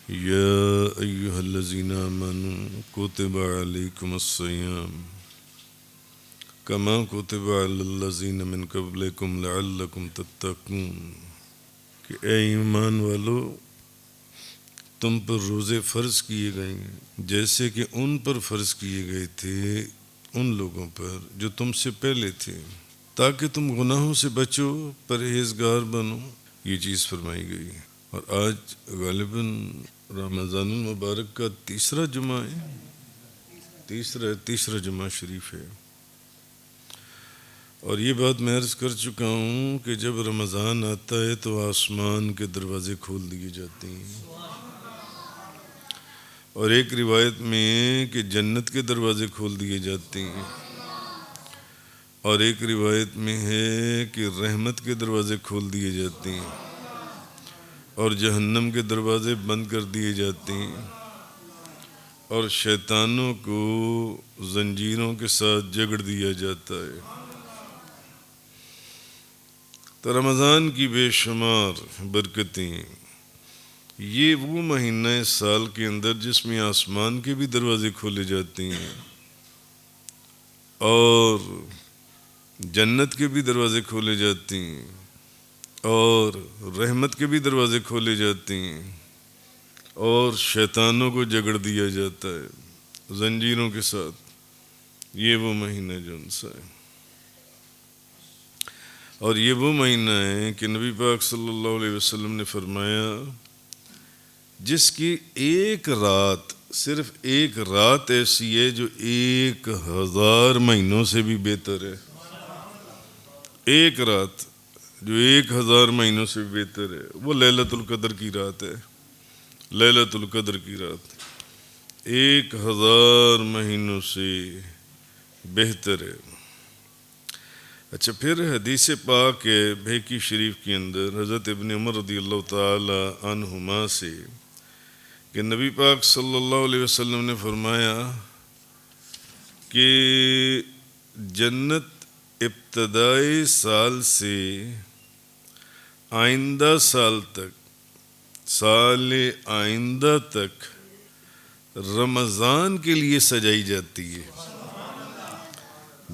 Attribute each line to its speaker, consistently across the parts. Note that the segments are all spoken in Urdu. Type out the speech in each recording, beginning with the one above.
Speaker 1: يا أيها الذين آمنوا كتب عليكم الصيام كما كتب على الذين من قبلكم لعلكم تتقون کہ اے ایمان والو تم پر روزے فرض کیے گئے ہیں جیسے کہ ان پر فرض کیے گئے تھے ان لوگوں پر جو تم سے پہلے تھے تاکہ تم گناہوں سے بچو پرہیزگار بنو، یہ چیز فرمائی گئی ہے۔ اور آج غالباً رمضان المبارک کا تیسرا جمعہ ہے، تیسرا جمعہ شریف ہے، اور یہ بات میں عرض کر چکا ہوں کہ جب رمضان آتا ہے تو آسمان کے دروازے کھول دیے جاتے ہیں، اور ایک روایت میں ہے کہ جنت کے دروازے کھول دیے جاتے ہیں، اور ایک روایت میں ہے کہ رحمت کے دروازے کھول دیے جاتے ہیں اور جہنم کے دروازے بند کر دیے جاتے ہیں، اور شیطانوں کو زنجیروں کے ساتھ جگڑ دیا جاتا ہے۔ تو رمضان کی بے شمار برکتیں، یہ وہ مہینہ ہے سال کے اندر جس میں آسمان کے بھی دروازے کھولے جاتے ہیں اور جنت کے بھی دروازے کھولے جاتے ہیں اور رحمت کے بھی دروازے کھولے جاتے ہیں اور شیطانوں کو جگڑ دیا جاتا ہے زنجیروں کے ساتھ۔ یہ وہ مہینہ جو ان سا ہے، اور یہ وہ مہینہ ہے کہ نبی پاک صلی اللہ علیہ وسلم نے فرمایا جس کی ایک رات، صرف ایک رات ایسی ہے جو 1000 مہینوں سے بھی بہتر ہے۔ ایک رات جو 1000 مہینوں سے بھی بہتر ہے، وہ لیلۃ القدر کی رات ہے۔ لیلۃ القدر کی رات 1000 مہینوں سے بہتر ہے۔ اچھا، پھر حدیث پاک ہے بہقی شریف کے اندر حضرت ابن عمر رضی اللہ تعالی عنہما سے کہ نبی پاک صلی اللہ علیہ وسلم نے فرمایا کہ جنت ابتدائی سال سے آئندہ سال تک، سال آئندہ تک رمضان کے لیے سجائی جاتی ہے۔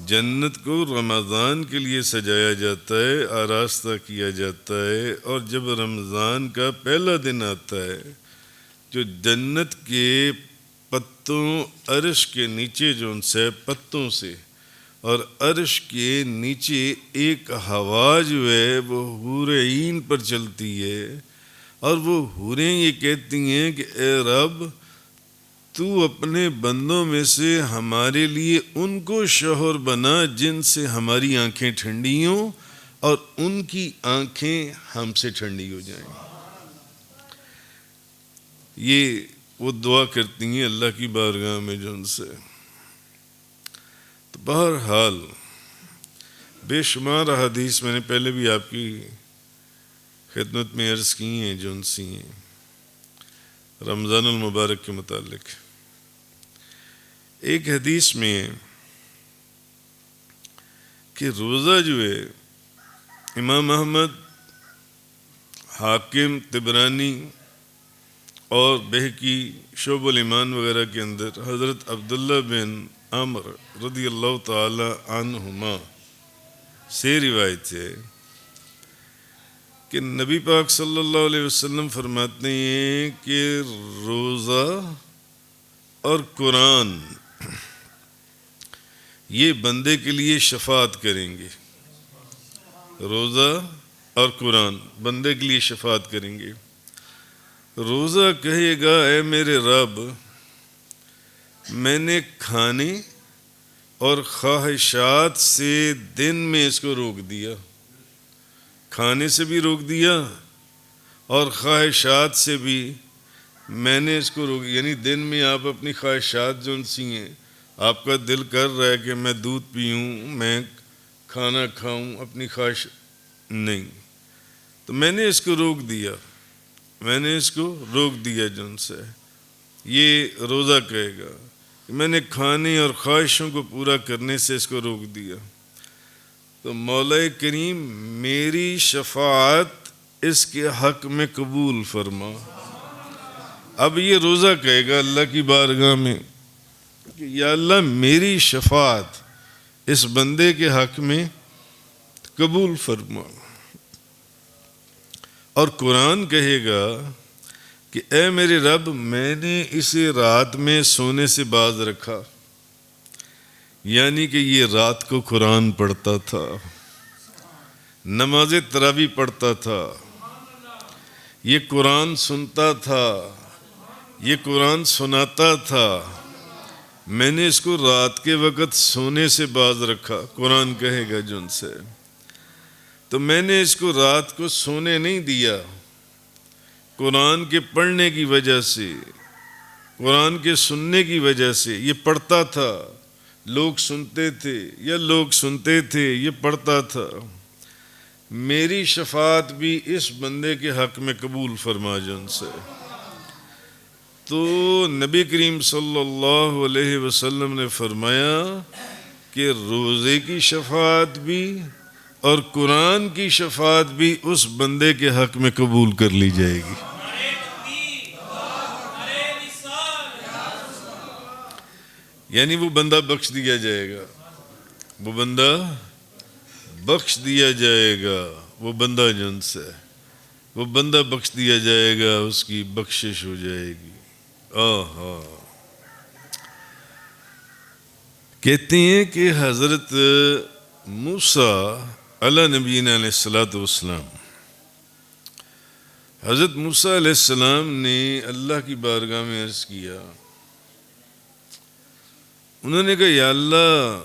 Speaker 1: جنت کو رمضان کے لیے سجایا جاتا ہے، آراستہ کیا جاتا ہے، اور جب رمضان کا پہلا دن آتا ہے جو جنت کے پتوں، عرش کے نیچے جو ان سے پتوں سے اور عرش کے نیچے ایک ہوا جو ہے وہ حور عین پر چلتی ہے، اور وہ حوریں یہ کہتی ہیں کہ اے رب تو اپنے بندوں میں سے ہمارے لیے ان کو شوہر بنا جن سے ہماری آنکھیں ٹھنڈی ہوں اور ان کی آنکھیں ہم سے ٹھنڈی ہو جائیں۔ یہ وہ دعا کرتی ہیں اللہ کی بارگاہ میں جو ان سے۔ تو بہرحال بے شمار احادیث میں نے پہلے بھی آپ کی خدمت میں عرض کی ہیں جو ان سی ہیں رمضان المبارک کے متعلق۔ ایک حدیث میں کہ روزہ جو ہے امام احمد، حاکم، طبرانی اور بہقی، شعب الایمان وغیرہ کے اندر حضرت عبداللہ بن عمر رضی اللہ تعالی عنہما سے روایت ہے کہ نبی پاک صلی اللہ علیہ وسلم فرماتے ہیں کہ روزہ اور قرآن یہ بندے کے لیے شفاعت کریں گے۔ روزہ اور قرآن بندے کے لیے شفاعت کریں گے۔ روزہ کہے گا اے میرے رب، میں نے کھانے اور خواہشات سے دن میں اس کو روک دیا، کھانے سے بھی روک دیا اور خواہشات سے بھی میں نے اس کو روک، یعنی دن میں آپ اپنی خواہشات جو سی ہیں، آپ کا دل کر رہا ہے کہ میں دودھ پیوں، میں کھانا کھاؤں، اپنی خواہش نہیں، تو میں نے اس کو روک دیا، میں نے اس کو روک دیا جن سے۔ یہ روزہ کہے گا کہ میں نے کھانے اور خواہشوں کو پورا کرنے سے اس کو روک دیا، تو مولا کریم میری شفاعت اس کے حق میں قبول فرما، اب یہ روزہ کہے گا اللہ کی بارگاہ میں کہ یا اللہ میری شفاعت اس بندے کے حق میں قبول فرما، اور قرآن کہے گا کہ اے میرے رب میں نے اسے رات میں سونے سے باز رکھا، یعنی کہ یہ رات کو قرآن پڑھتا تھا، نماز تراویح پڑھتا تھا، یہ قرآن سنتا تھا، یہ قرآن سناتا تھا، میں نے اس کو رات کے وقت سونے سے باز رکھا۔ قرآن کہے گا جن سے، تو میں نے اس کو رات کو سونے نہیں دیا، قرآن کے پڑھنے کی وجہ سے، قرآن کے سننے کی وجہ سے۔ یہ پڑھتا تھا، لوگ سنتے تھے، یا لوگ سنتے تھے، یہ پڑھتا تھا۔ میری شفاعت بھی اس بندے کے حق میں قبول فرما جن سے۔ تو نبی کریم صلی اللہ علیہ وسلم نے فرمایا کہ روزے کی شفاعت بھی اور قرآن کی شفاعت بھی اس بندے کے حق میں قبول کر لی جائے گی۔ یعنی وہ بندہ بخش دیا جائے گا، وہ بندہ بخش دیا جائے گا، وہ بندہ جن سے، وہ بندہ بخش دیا جائے گا، اس کی بخشش ہو جائے گی۔ آہا، کہتے ہیں کہ حضرت موسیٰ علیہ نبینا علیہ السلام، حضرت موسیٰ علیہ السلام نے اللہ کی بارگاہ میں عرض کیا، انہوں نے کہا یا اللہ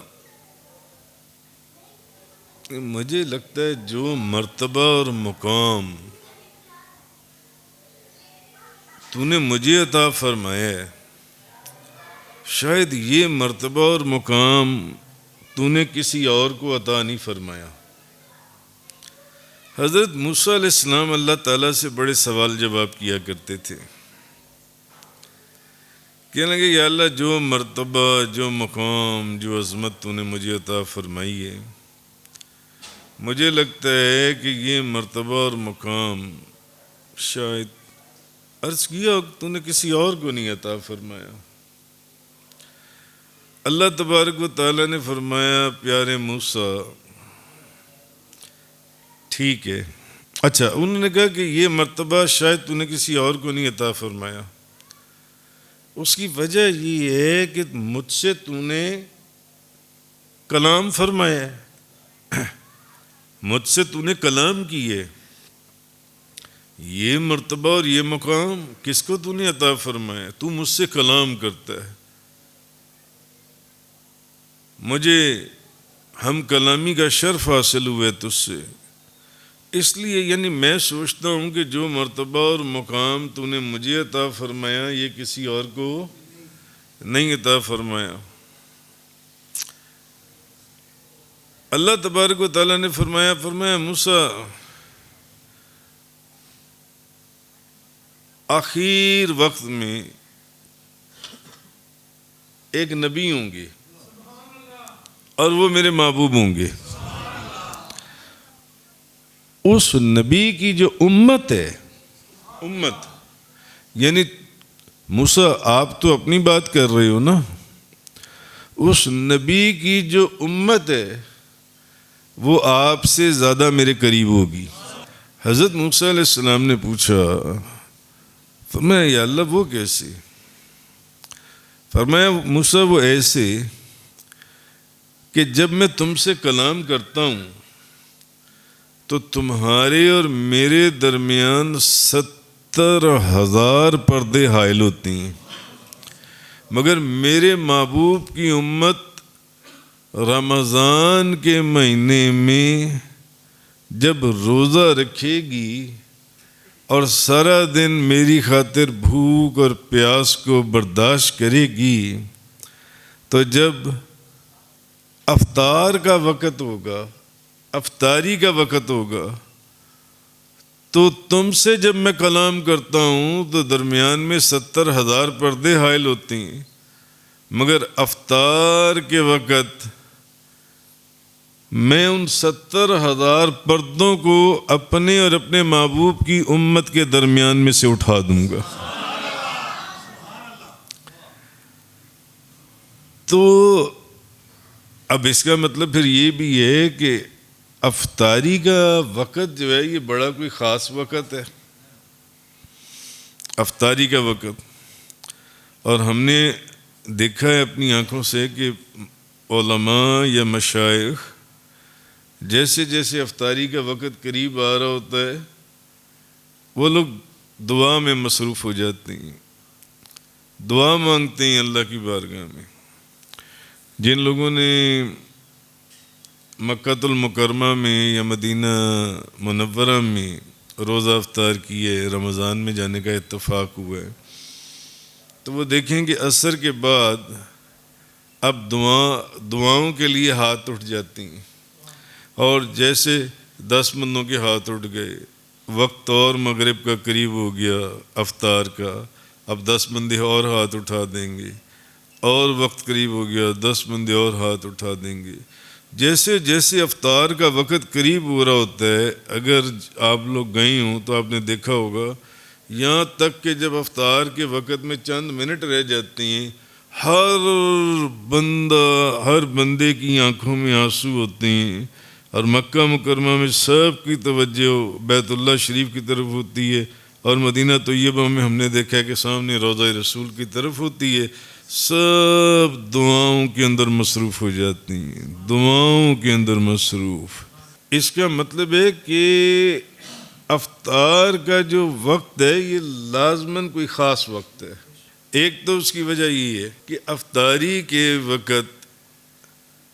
Speaker 1: مجھے لگتا ہے جو مرتبہ اور مقام تو نے مجھے عطا فرمایا ہے، شاید یہ مرتبہ اور مقام تو نے کسی اور کو عطا نہیں فرمایا۔ حضرت موسیٰ علیہ السلام اللہ تعالیٰ سے بڑے سوال جواب کیا کرتے تھے، کہنے لگے یا اللہ جو مرتبہ، جو مقام، جو عظمت تو نے مجھے عطا فرمائی ہے، مجھے لگتا ہے کہ یہ مرتبہ اور مقام شاید عرض کیا تو نے کسی اور کو نہیں عطا فرمایا۔ اللہ تبارک و تعالیٰ نے فرمایا پیارے موسیٰ ٹھیک ہے، اچھا انہوں نے کہا کہ یہ مرتبہ شاید تو نے کسی اور کو نہیں عطا فرمایا، اس کی وجہ یہ ہے کہ مجھ سے تو نے کلام فرمایا ہے، مجھ سے تو نے کلام کی ہے، یہ مرتبہ اور یہ مقام کس کو تو نے عطا فرمایا؟ تو مجھ سے کلام کرتا ہے، مجھے ہم کلامی کا شرف حاصل ہوا ہے تجھ سے، اس لیے یعنی میں سوچتا ہوں کہ جو مرتبہ اور مقام تو نے مجھے عطا فرمایا یہ کسی اور کو نہیں عطا فرمایا۔ اللہ تبارک و تعالیٰ نے فرمایا موسیٰ آخر وقت میں ایک نبی ہوں گے اور وہ میرے محبوب ہوں گے، اس نبی کی جو امت ہے، امت یعنی موسیٰ آپ تو اپنی بات کر رہے ہو نا، اس نبی کی جو امت ہے وہ آپ سے زیادہ میرے قریب ہوگی۔ حضرت موسیٰ علیہ السلام نے پوچھا، فرمایا یا اللہ وہ کیسے؟ فرمایا موسیٰ وہ ایسے کہ جب میں تم سے کلام کرتا ہوں تو تمہارے اور میرے درمیان 70,000 پردے حائل ہوتے ہیں، مگر میرے محبوب کی امت رمضان کے مہینے میں جب روزہ رکھے گی اور سارا دن میری خاطر بھوک اور پیاس کو برداشت کرے گی، تو جب افطار کا وقت ہوگا، افطاری کا وقت ہوگا، تو تم سے جب میں کلام کرتا ہوں تو درمیان میں 70,000 پردے حائل ہوتے ہیں، مگر افطار کے وقت میں ان 70,000 پردوں کو اپنے اور اپنے محبوب کی امت کے درمیان میں سے اٹھا دوں گا۔ تو اب اس کا مطلب پھر یہ بھی ہے کہ افطاری کا وقت جو ہے یہ بڑا کوئی خاص وقت ہے، افطاری کا وقت. اور ہم نے دیکھا ہے اپنی آنکھوں سے کہ علماء یا مشائخ جیسے جیسے افطاری کا وقت قریب آ رہا ہوتا ہے وہ لوگ دعا میں مصروف ہو جاتے ہیں، دعا مانگتے ہیں اللہ کی بارگاہ میں. جن لوگوں نے مکہ المکرمہ میں یا مدینہ منورہ میں روزہ افطار کیے، رمضان میں جانے کا اتفاق ہوا ہے، تو وہ دیکھیں کہ عصر کے بعد اب دعاؤں کے لیے ہاتھ اٹھ جاتی ہیں. اور جیسے 10 بندوں کے ہاتھ اٹھ گئے، وقت اور مغرب کا قریب ہو گیا افطار کا، اب 10 بندے اور ہاتھ اٹھا دیں گے، اور وقت قریب ہو گیا 10 بندے اور ہاتھ اٹھا دیں گے. جیسے جیسے افطار کا وقت قریب ہو رہا ہوتا ہے، اگر آپ لوگ گئے ہوں تو آپ نے دیکھا ہوگا یہاں تک کہ جب افطار کے وقت میں چند منٹ رہ جاتے ہیں ہر بندے کی آنکھوں میں آنسو ہوتے ہیں، اور مکہ مکرمہ میں سب کی توجہ بیت اللہ شریف کی طرف ہوتی ہے، اور مدینہ طیبہ میں ہم نے دیکھا ہے کہ سامنے روضہ رسول کی طرف ہوتی ہے. سب دعاؤں کے اندر مصروف ہو جاتی ہیں، دعاؤں کے اندر مصروف. اس کا مطلب ہے کہ افطار کا جو وقت ہے یہ لازماً کوئی خاص وقت ہے. ایک تو اس کی وجہ یہ ہے کہ افطاری کے وقت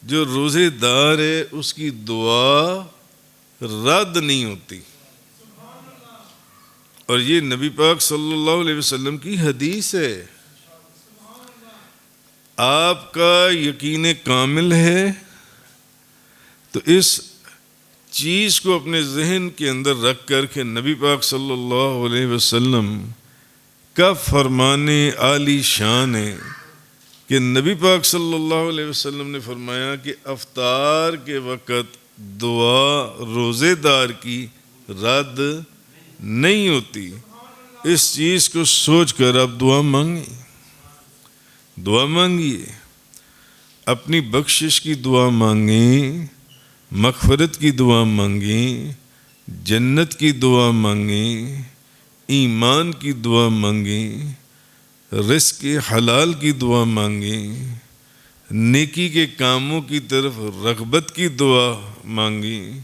Speaker 1: جو روزے دار ہے اس کی دعا رد نہیں ہوتی، اور یہ نبی پاک صلی اللہ علیہ وسلم کی حدیث ہے. آپ کا یقین کامل ہے تو اس چیز کو اپنے ذہن کے اندر رکھ کر کہ نبی پاک صلی اللہ علیہ وسلم کا فرمان عالی شان ہے کہ نبی پاک صلی اللہ علیہ وسلم نے فرمایا کہ افطار کے وقت دعا روزے دار کی رد نہیں ہوتی. اس چیز کو سوچ کر آپ دعا مانگیے، اپنی بخشش کی دعا مانگیں، مغفرت کی دعا مانگیں، جنت کی دعا مانگیں، ایمان کی دعا مانگیں، رزق حلال کی دعا مانگیں، نیکی کے کاموں کی طرف رغبت کی دعا مانگیں،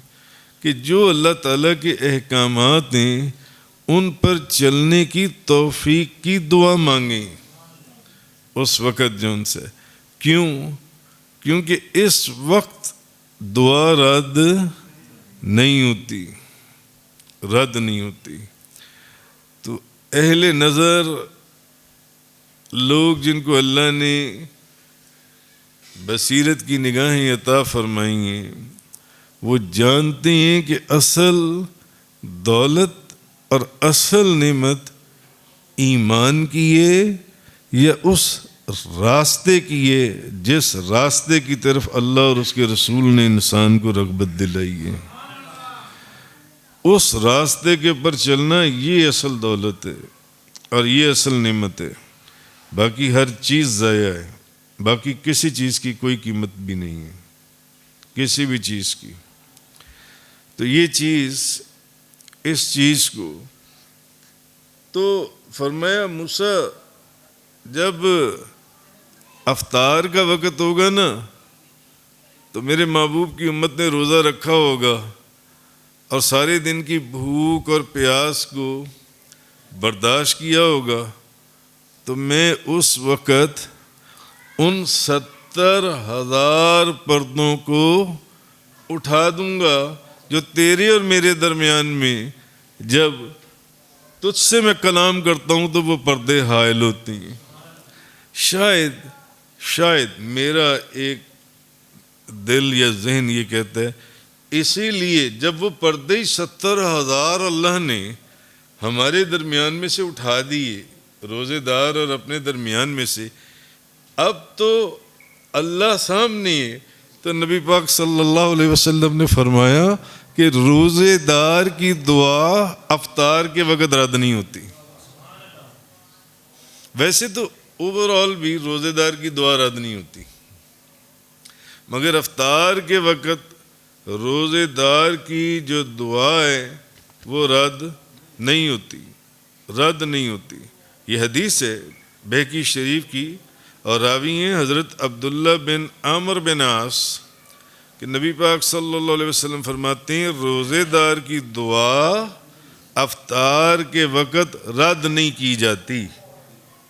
Speaker 1: کہ جو اللہ تعالیٰ کے احکامات ہیں ان پر چلنے کی توفیق کی دعا مانگیں اس وقت جو ان سے. کیونکہ اس وقت دعا رد نہیں ہوتی. تو اہل نظر لوگ جن کو اللہ نے بصیرت کی نگاہیں عطا فرمائی ہیں وہ جانتے ہیں کہ اصل دولت اور اصل نعمت ایمان کی ہے یا اس راستے کی ہے جس راستے کی طرف اللہ اور اس کے رسول نے انسان کو رغبت دلائی ہے. اس راستے کے اوپر چلنا یہ اصل دولت ہے اور یہ اصل نعمت ہے. باقی ہر چیز ضائع ہے، باقی کسی چیز کی کوئی قیمت بھی نہیں ہے، کسی بھی چیز کی. تو یہ چیز، اس چیز کو تو فرمایا موسیٰ جب افطار کا وقت ہوگا نا تو میرے محبوب کی امت نے روزہ رکھا ہوگا اور سارے دن کی بھوک اور پیاس کو برداشت کیا ہوگا، تو میں اس وقت ان 70,000 پردوں کو اٹھا دوں گا جو تیرے اور میرے درمیان میں جب تجھ سے میں کلام کرتا ہوں تو وہ پردے حائل ہوتی ہیں. شاید میرا ایک دل یا ذہن یہ کہتا ہے اسی لیے جب وہ پردے 70,000 اللہ نے ہمارے درمیان میں سے اٹھا دیے، روزے دار اور اپنے درمیان میں سے، اب تو اللہ سامنے ہے. تو نبی پاک صلی اللہ علیہ وسلم نے فرمایا کہ روزے دار کی دعا افطار کے وقت رد نہیں ہوتی. ویسے تو اوور آل بھی روزے دار کی دعا رد نہیں ہوتی، مگر افطار کے وقت روزے دار کی جو دعا ہے وہ رد نہیں ہوتی. یہ حدیث ہے بہقی شریف کی، اور راوی ہیں حضرت عبداللہ بن عامر بن عاص، کہ نبی پاک صلی اللہ علیہ وسلم فرماتے ہیں روزے دار کی دعا افطار کے وقت رد نہیں کی جاتی.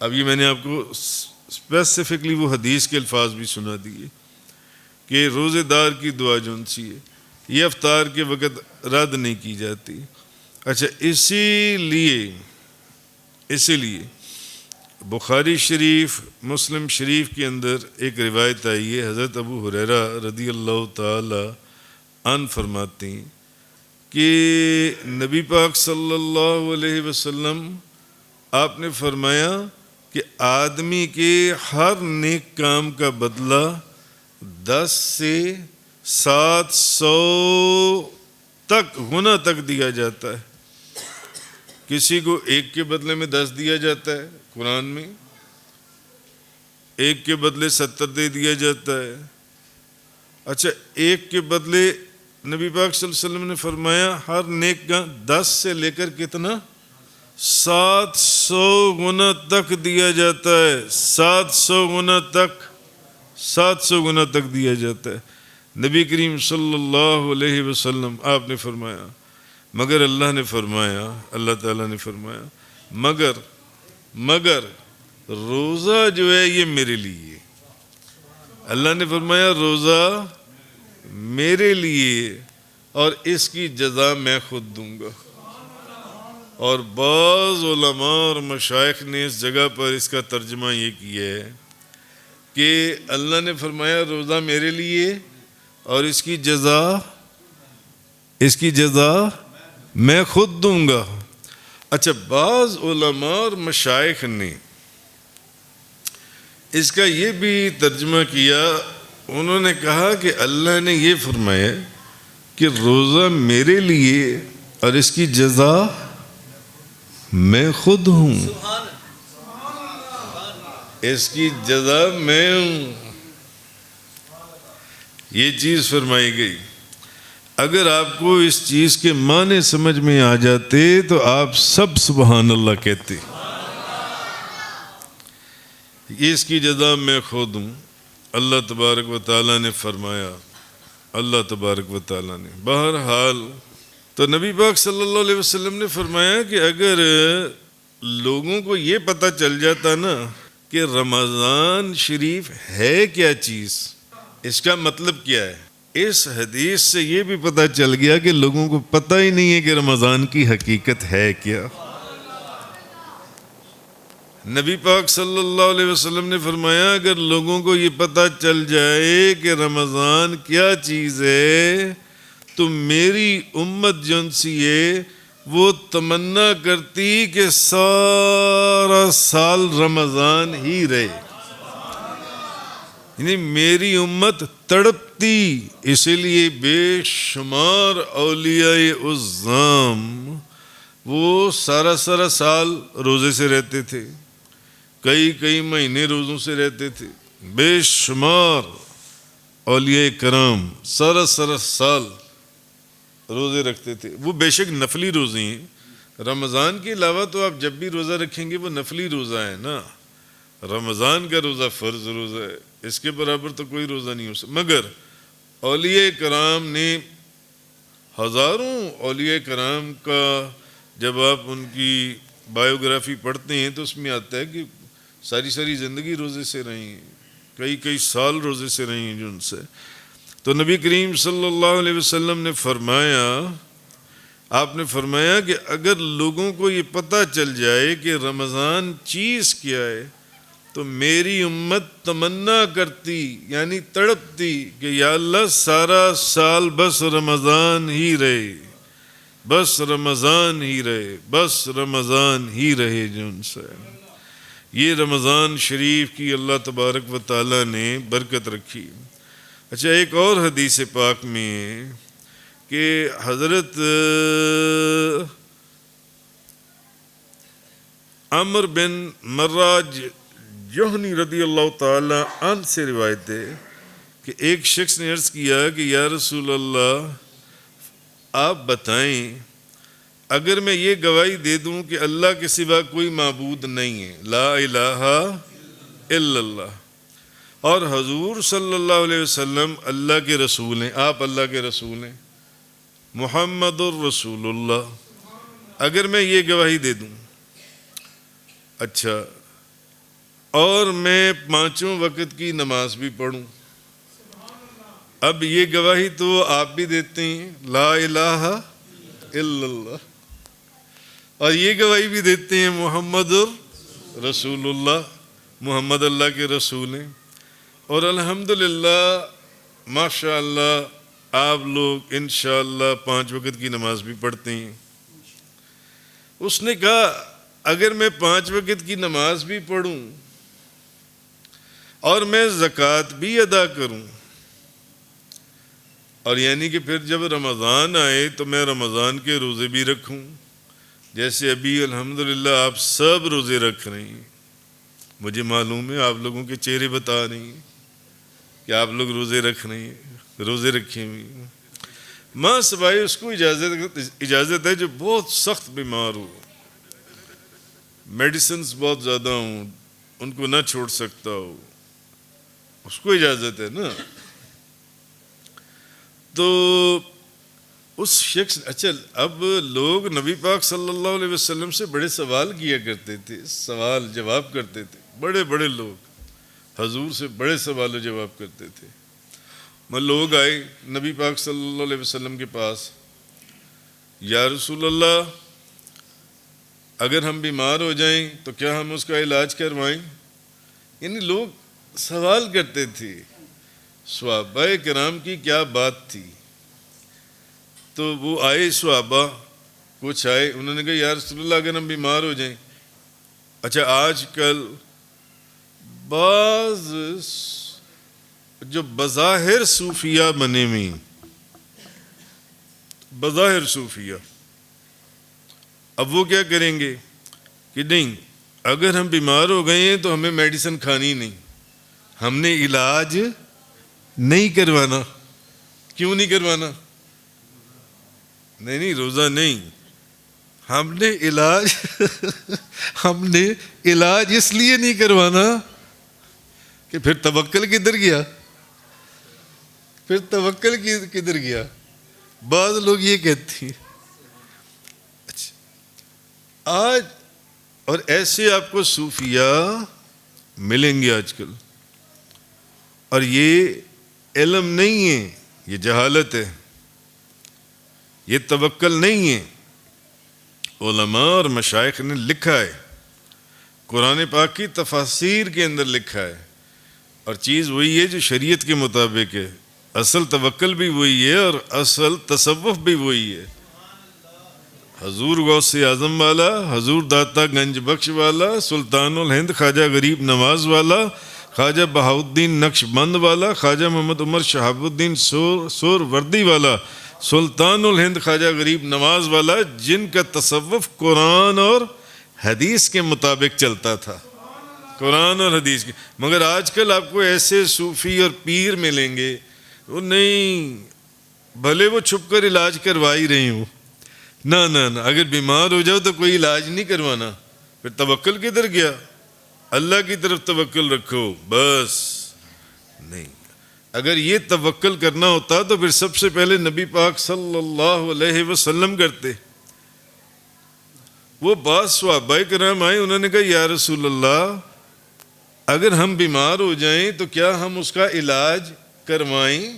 Speaker 1: اب یہ میں نے آپ کو اسپیسیفکلی وہ حدیث کے الفاظ بھی سنا دیے کہ روزے دار کی دعا جون سی ہے یہ افطار کے وقت رد نہیں کی جاتی. اچھا، اسی لیے بخاری شریف، مسلم شریف کے اندر ایک روایت آئی ہے، حضرت ابو ہریرہ رضی اللہ تعالی عنہ فرماتے ہیں کہ نبی پاک صلی اللہ علیہ وسلم آپ نے فرمایا کہ آدمی کے ہر نیک کام کا بدلہ 10 سے 700 گنا تک دیا جاتا ہے. کسی کو 1 کے بدلے میں 10 دیا جاتا ہے، قرآن میں 1 کے بدلے 70 دے دیا جاتا ہے. اچھا، 1 کے بدلے نبی پاک صلی اللہ علیہ وسلم نے فرمایا ہر نیک کا 10 سے لے کر کتنا 700 گنا تک دیا جاتا ہے. 700 گنا تک دیا جاتا ہے. نبی کریم صلی اللہ علیہ وسلم آپ نے فرمایا، مگر اللہ تعالیٰ نے فرمایا مگر روزہ جو ہے یہ میرے لیے. اللہ نے فرمایا روزہ میرے لیے اور اس کی جزا میں خود دوں گا. اور بعض علماء اور مشائخ نے اس جگہ پر اس کا ترجمہ یہ کیا ہے کہ اللہ نے فرمایا روزہ میرے لیے اور اس کی جزا میں خود دوں گا. اچھا، بعض علماء اور مشائخ نے اس کا یہ بھی ترجمہ کیا، انہوں نے کہا کہ اللہ نے یہ فرمایا کہ روزہ میرے لیے اور اس کی جزا میں خود ہوں، اس کی جزا میں ہوں. یہ چیز فرمائی گئی. اگر آپ کو اس چیز کے معنی سمجھ میں آ جاتے تو آپ سب سبحان اللہ کہتے. اس کی جزا میں خود ہوں. اللہ تبارک و تعالیٰ نے فرمایا، بہرحال تو نبی پاک صلی اللہ علیہ وسلم نے فرمایا کہ اگر لوگوں کو یہ پتہ چل جاتا نا کہ رمضان شریف ہے کیا چیز، اس کا مطلب کیا ہے، اس حدیث سے یہ بھی پتہ چل گیا کہ لوگوں کو پتہ ہی نہیں ہے کہ رمضان کی حقیقت ہے کیا. نبی پاک صلی اللہ علیہ وسلم نے فرمایا اگر لوگوں کو یہ پتہ چل جائے کہ رمضان کیا چیز ہے تو میری امت جن سی ہے وہ تمنا کرتی کہ سارا سال رمضان ہی رہے. یعنی میری امت تڑپتی. اسی لیے بے شمار اولیاء عظام وہ سارا سال روزے سے رہتے تھے، کئی مہینے روزوں سے رہتے تھے. بے شمار اولیاء کرام سارا سال روزے رکھتے تھے. وہ بے شک نفلی روزے ہیں. رمضان کے علاوہ تو آپ جب بھی روزہ رکھیں گے وہ نفلی روزہ ہے نا. رمضان کا روزہ فرض روزہ ہے، اس کے برابر تو کوئی روزہ نہیں ہو سکتا. مگر اولیاء کرام نے ہزاروں اولیاء کرام کا جب آپ ان کی بایوگرافی پڑھتے ہیں تو اس میں آتا ہے کہ ساری زندگی روزے سے رہی ہیں، کئی سال روزے سے رہی ہیں جن سے. تو نبی کریم صلی اللہ علیہ وسلم نے آپ نے فرمایا کہ اگر لوگوں کو یہ پتہ چل جائے کہ رمضان چیز کیا ہے تو میری امت تمنا کرتی یعنی تڑپتی کہ یا اللہ سارا سال بس رمضان ہی رہے، بس رمضان ہی رہے جن سے. یہ رمضان شریف کی اللہ تبارک و تعالیٰ نے برکت رکھی. اچھا، ایک اور حدیث پاک میں کہ حضرت عمر بن مراج جوہنی رضی اللہ تعالی عنہ سے روایت ہے کہ ایک شخص نے عرض کیا کہ یا رسول اللہ آپ بتائیں اگر میں یہ گواہی دے دوں کہ اللہ کے سوا کوئی معبود نہیں ہے، لا الہ الا اللہ، اور حضور صلی اللہ علیہ وسلم اللہ کے رسول ہیں، آپ اللہ کے رسول ہیں، محمد الرسول اللہ، اگر میں یہ گواہی دے دوں، اچھا، اور میں 5 وقت کی نماز بھی پڑھوں، اب یہ گواہی تو آپ بھی دیتے ہیں لا الہ الا اللہ، اور یہ گواہی بھی دیتے ہیں محمد رسول اللہ، محمد اللہ کے رسول ہیں، اور الحمدللہ ماشاءاللہ آپ لوگ انشاءاللہ 5 وقت کی نماز بھی پڑھتے ہیں۔ اس نے کہا اگر میں 5 وقت کی نماز بھی پڑھوں اور میں زکوٰۃ بھی ادا کروں، اور یعنی کہ پھر جب رمضان آئے تو میں رمضان کے روزے بھی رکھوں، جیسے ابھی الحمدللہ آپ سب روزے رکھ رہے ہیں، مجھے معلوم ہے آپ لوگوں کے چہرے بتا رہے ہیں کہ آپ لوگ روزے رکھ رہے ہیں، روزے رکھے ہوئے ہیں۔ ماں سوائے اس کو اجازت ہے جو بہت سخت بیمار ہو، میڈیسنز بہت زیادہ ہوں، ان کو نہ چھوڑ سکتا ہو، اس کو اجازت ہے نا۔ تو اس شخص، اچھا اب لوگ نبی پاک صلی اللہ علیہ وسلم سے بڑے سوال کیا کرتے تھے، سوال جواب کرتے تھے، بڑے بڑے لوگ حضور سے بڑے سوال و جواب کرتے تھے۔ لوگ آئے نبی پاک صلی اللہ علیہ وسلم کے پاس، یا رسول اللہ اگر ہم بیمار ہو جائیں تو کیا ہم اس کا علاج کروائیں؟ یعنی لوگ سوال کرتے تھے، صحابہ کرام کی کیا بات تھی۔ تو وہ آئے صحابہ، کچھ آئے، انہوں نے کہا یا رسول اللہ اگر ہم بیمار ہو جائیں، اچھا آج کل بعض جو بظاہر صوفیہ بنے ہوئے، بظاہر صوفیہ، اب وہ کیا کریں گے کہ نہیں اگر ہم بیمار ہو گئے ہیں تو ہمیں میڈیسن کھانی نہیں، ہم نے علاج نہیں کروانا۔ کیوں نہیں کروانا؟ نہیں روزہ نہیں، ہم نے علاج اس لیے نہیں کروانا کہ پھر توکل کدھر گیا، پھر توکل کدھر گیا؟ بعض لوگ یہ کہتے ہیں۔ اچھا آج اور ایسے آپ کو صوفیاء ملیں گے آج کل، اور یہ علم نہیں ہے، یہ جہالت ہے، یہ توکل نہیں ہے۔ علماء اور مشائخ نے لکھا ہے، قرآن پاک کی تفاسیر کے اندر لکھا ہے، اور چیز وہی ہے جو شریعت کے مطابق ہے، اصل توکل بھی وہی ہے اور اصل تصوف بھی وہی ہے۔ حضور غوث اعظم والا، حضور داتا گنج بخش والا، سلطان الہند خواجہ غریب نواز والا، خواجہ بہاؤالدین نقش بند والا، خواجہ محمد عمر شہاب الدین سور وردی والا، سلطان الہند خواجہ غریب نواز والا، جن کا تصوف قرآن اور حدیث کے مطابق چلتا تھا، قرآن اور حدیث کے۔ مگر آج کل آپ کو ایسے صوفی اور پیر ملیں گے، وہ نہیں، بھلے وہ چھپ کر علاج کروا ہی رہے ہوں، نہ اگر بیمار ہو جاؤ تو کوئی علاج نہیں کروانا، پھر توکل کدھر گیا؟ اللہ کی طرف توکل رکھو بس۔ نہیں، اگر یہ توکل کرنا ہوتا تو پھر سب سے پہلے نبی پاک صلی اللہ علیہ وسلم کرتے۔ وہ بعض صحابہ کرام آئے، انہوں نے کہا یا رسول اللہ اگر ہم بیمار ہو جائیں تو کیا ہم اس کا علاج کروائیں؟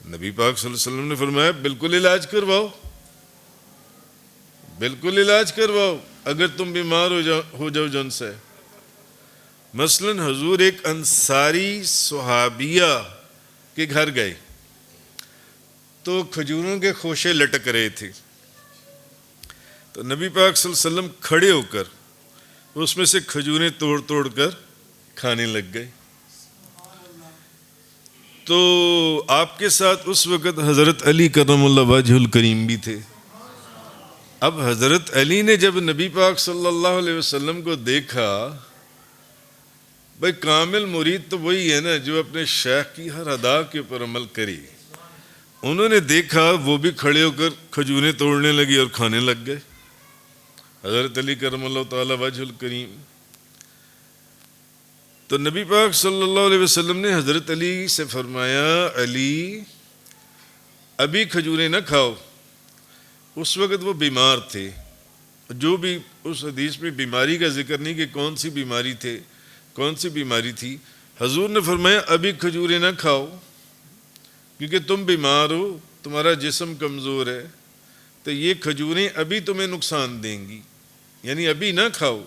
Speaker 1: نبی پاک صلی اللہ علیہ وسلم نے فرمایا بالکل علاج کرواؤ، بالکل علاج کرواؤ اگر تم بیمار ہو جاؤ جن سے۔ مثلا حضور ایک انصاری صحابیہ کے گھر گئے تو کھجوروں کے خوشے لٹک رہے تھے، تو نبی پاک صلی اللہ علیہ وسلم کھڑے ہو کر اس میں سے کھجوریں توڑ توڑ کر کھانے لگ گئے۔ تو آپ کے ساتھ اس وقت حضرت علی کرم اللہ وجہ الکریم بھی تھے۔ اب حضرت علی نے جب نبی پاک صلی اللہ علیہ وسلم کو دیکھا بھائی کامل مرید تو وہی ہے نا جو اپنے شیخ کی ہر ادا کے اوپر عمل کرے. انہوں نے دیکھا وہ بھی کھڑے ہو کر کھجوریں توڑنے لگی اور کھانے لگ گئے. حضرت علی کرم اللہ تعالی وجہ الکریم. تو نبی پاک صلی اللہ علیہ وسلم نے حضرت علی سے فرمایا علی ابھی کھجوریں نہ کھاؤ. اس وقت وہ بیمار تھے. جو بھی اس حدیث میں بیماری کا ذکر نہیں کہ کون سی بیماری تھی. حضور نے فرمایا ابھی کھجوریں نہ کھاؤ کیونکہ تم بیمار ہو, تمہارا جسم کمزور ہے, تو یہ کھجوریں ابھی تمہیں نقصان دیں گی, یعنی ابھی نہ کھاؤ.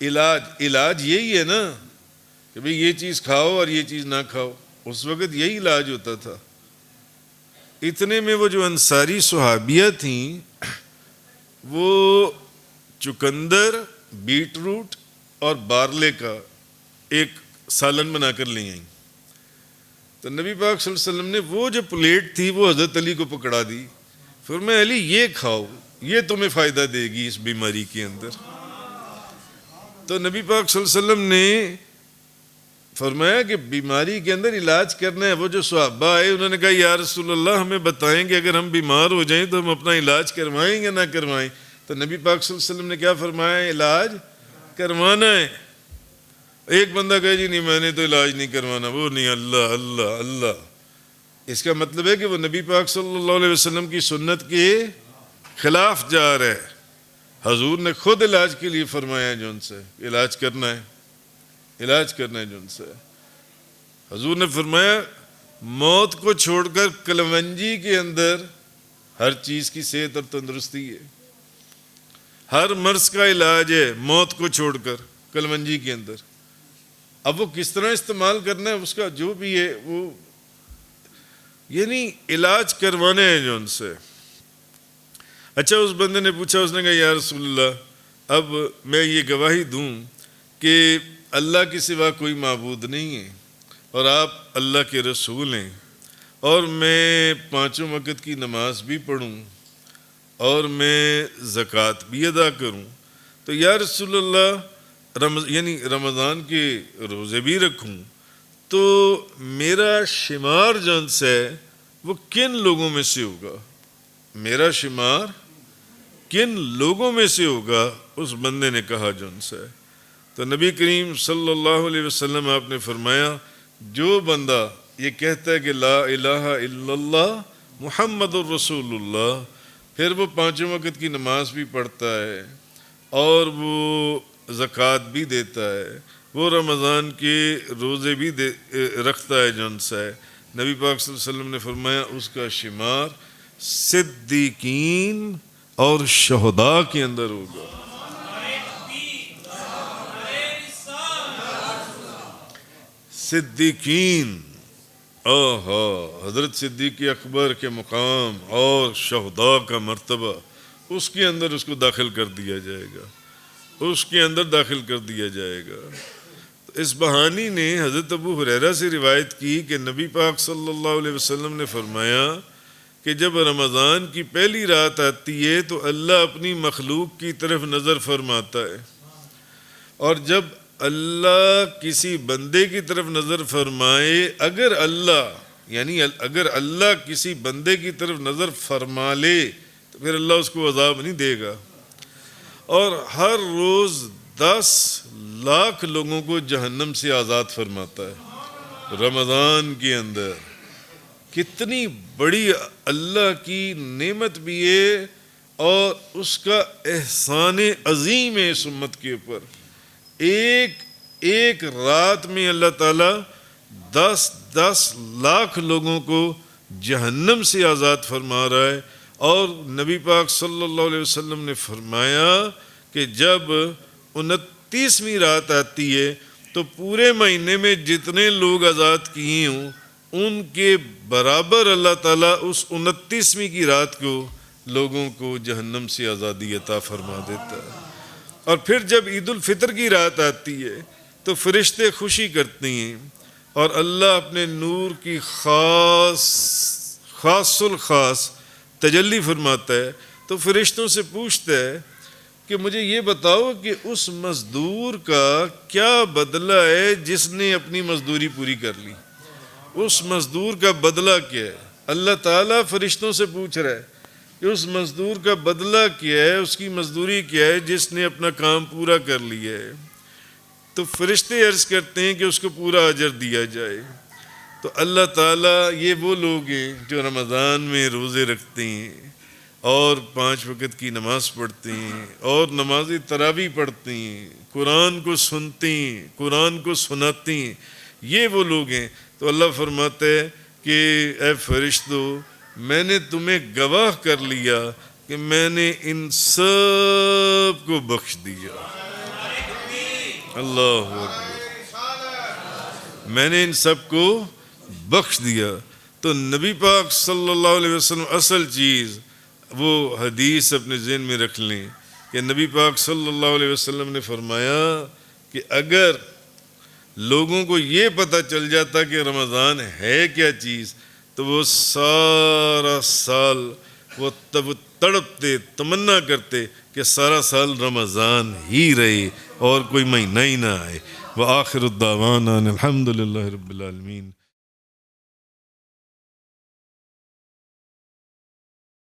Speaker 1: علاج یہی ہے نا کہ بھئی یہ چیز کھاؤ اور یہ چیز نہ کھاؤ. اس وقت یہی علاج ہوتا تھا. اتنے میں وہ جو انصاری صحابیہ تھیں وہ چقندر, بیٹ روٹ اور بارلے کا ایک سالن بنا کر لے آئیں. تو نبی پاک صلی اللہ علیہ وسلم نے وہ جو پلیٹ تھی وہ حضرت علی کو پکڑا دی. فرمایا علی یہ کھاؤ, یہ تمہیں فائدہ دے گی اس بیماری کے اندر. تو نبی پاک صلی اللہ علیہ وسلم نے فرمایا کہ بیماری کے اندر علاج کرنا ہے. وہ جو صحابہ آئے انہوں نے کہا یا رسول اللہ ہمیں بتائیں کہ اگر ہم بیمار ہو جائیں تو ہم اپنا علاج کروائیں یا نہ کروائیں. تو نبی پاک صلی اللہ علیہ وسلم نے کیا فرمایا, علاج کروانا ہے. ایک بندہ کہے جی نہیں میں نے تو علاج نہیں کروانا, وہ نہیں, اللہ اللہ اللہ. اس کا مطلب ہے کہ وہ نبی پاک صلی اللہ علیہ وسلم کی سنت کے خلاف جا رہا ہے. حضور نے خود علاج کے لیے فرمایا جو ان سے علاج کرنا ہے جو ان سے. حضور نے فرمایا موت کو چھوڑ کر کلونجی کے اندر ہر چیز کی صحت اور تندرستی ہے. ہر مرض کا علاج ہے موت کو چھوڑ کر کلونجی کے اندر. اب وہ کس طرح استعمال کرنا ہے اس کا جو بھی ہے وہ یعنی علاج کروانے ہیں جو ان سے. اچھا اس بندے نے پوچھا, اس نے کہا یا رسول اللہ اب میں یہ گواہی دوں کہ اللہ کے سوا کوئی معبود نہیں ہے اور آپ اللہ کے رسول ہیں اور میں 5 وقت کی نماز بھی پڑھوں اور میں زکوٰۃ بھی ادا کروں, تو یا رسول اللہ یعنی رمضان کے روزے بھی رکھوں, تو میرا شمار جن سے وہ کن لوگوں میں سے ہوگا, میرا شمار کن لوگوں میں سے ہوگا. اس بندے نے کہا جن سے. تو نبی کریم صلی اللہ علیہ وسلم آپ نے فرمایا جو بندہ یہ کہتا ہے کہ لا الہ الا اللہ محمد الرسول اللہ, پھر وہ 5 وقت کی نماز بھی پڑھتا ہے اور وہ زکوٰۃ بھی دیتا ہے, وہ رمضان کے روزے بھی رکھتا ہے جن سے, نبی پاک صلی اللہ علیہ وسلم نے فرمایا اس کا شمار صدیقین اور شہداء کے اندر ہوگا. صدیقین, حضرت صدیق اکبر کے مقام اور شہداء کا مرتبہ اس کے اندر اس کو داخل کر دیا جائے گا, اس کے اندر داخل کر دیا جائے گا. اس بہانی نے حضرت ابو ہریرہ سے روایت کی کہ نبی پاک صلی اللہ علیہ وسلم نے فرمایا کہ جب رمضان کی پہلی رات آتی ہے تو اللہ اپنی مخلوق کی طرف نظر فرماتا ہے, اور جب اللہ کسی بندے کی طرف نظر فرمائے, اگر اللہ کسی بندے کی طرف نظر فرما لے تو پھر اللہ اس کو عذاب نہیں دے گا, اور ہر روز 10 لاکھ لوگوں کو جہنم سے آزاد فرماتا ہے رمضان کے اندر. کتنی بڑی اللہ کی نعمت بھی ہے اور اس کا احسان عظیم ہے اس امت کے اوپر. ایک رات میں اللہ تعالیٰ 10 لاکھ لوگوں کو جہنم سے آزاد فرما رہا ہے. اور نبی پاک صلی اللہ علیہ وسلم نے فرمایا کہ جب 29ویں رات آتی ہے تو پورے مہینے میں جتنے لوگ آزاد کیے ہوں ان کے برابر اللہ تعالیٰ اس 29ویں کی رات کو لوگوں کو جہنم سے آزادی عطا فرما دیتا ہے. اور پھر جب عید الفطر کی رات آتی ہے تو فرشتے خوشی کرتے ہیں اور اللہ اپنے نور کی خاص الخاص تجلی فرماتا ہے. تو فرشتوں سے پوچھتا ہے کہ مجھے یہ بتاؤ کہ اس مزدور کا کیا بدلہ ہے جس نے اپنی مزدوری پوری کر لی؟ اس مزدور کا بدلہ کیا ہے؟ اللہ تعالیٰ فرشتوں سے پوچھ رہا ہے کہ اس مزدور کا بدلہ کیا ہے، اس کی مزدوری کیا ہے جس نے اپنا کام پورا کر لیا ہے؟ تو فرشتے عرض کرتے ہیں کہ اس کو پورا اجر دیا جائے۔ تو اللہ تعالیٰ، یہ وہ لوگ ہیں جو رمضان میں روزے رکھتے ہیں اور 5 وقت کی نماز پڑھتے ہیں اور نماز تراویح پڑھتے ہیں، قرآن کو سنتے ہیں، قرآن کو سناتے ہیں، یہ وہ لوگ ہیں۔ تو اللہ فرماتا ہے کہ اے فرشتو، میں نے تمہیں گواہ کر لیا کہ میں نے ان سب کو بخش دیا۔ اللہ اکبر، میں نے ان سب کو بخش دیا۔ تو نبی پاک صلی اللہ علیہ وسلم، اصل چیز وہ حدیث اپنے ذہن میں رکھ لیں کہ نبی پاک صلی اللہ علیہ وسلم نے فرمایا کہ اگر لوگوں کو یہ پتہ چل جاتا کہ رمضان ہے کیا چیز، تو وہ سارا سال وہ تڑپتے، تمنا کرتے کہ سارا سال رمضان ہی رہے اور کوئی مہینہ ہی نہ آئے۔ وآخر الدعوانا الحمدللہ رب العالمین۔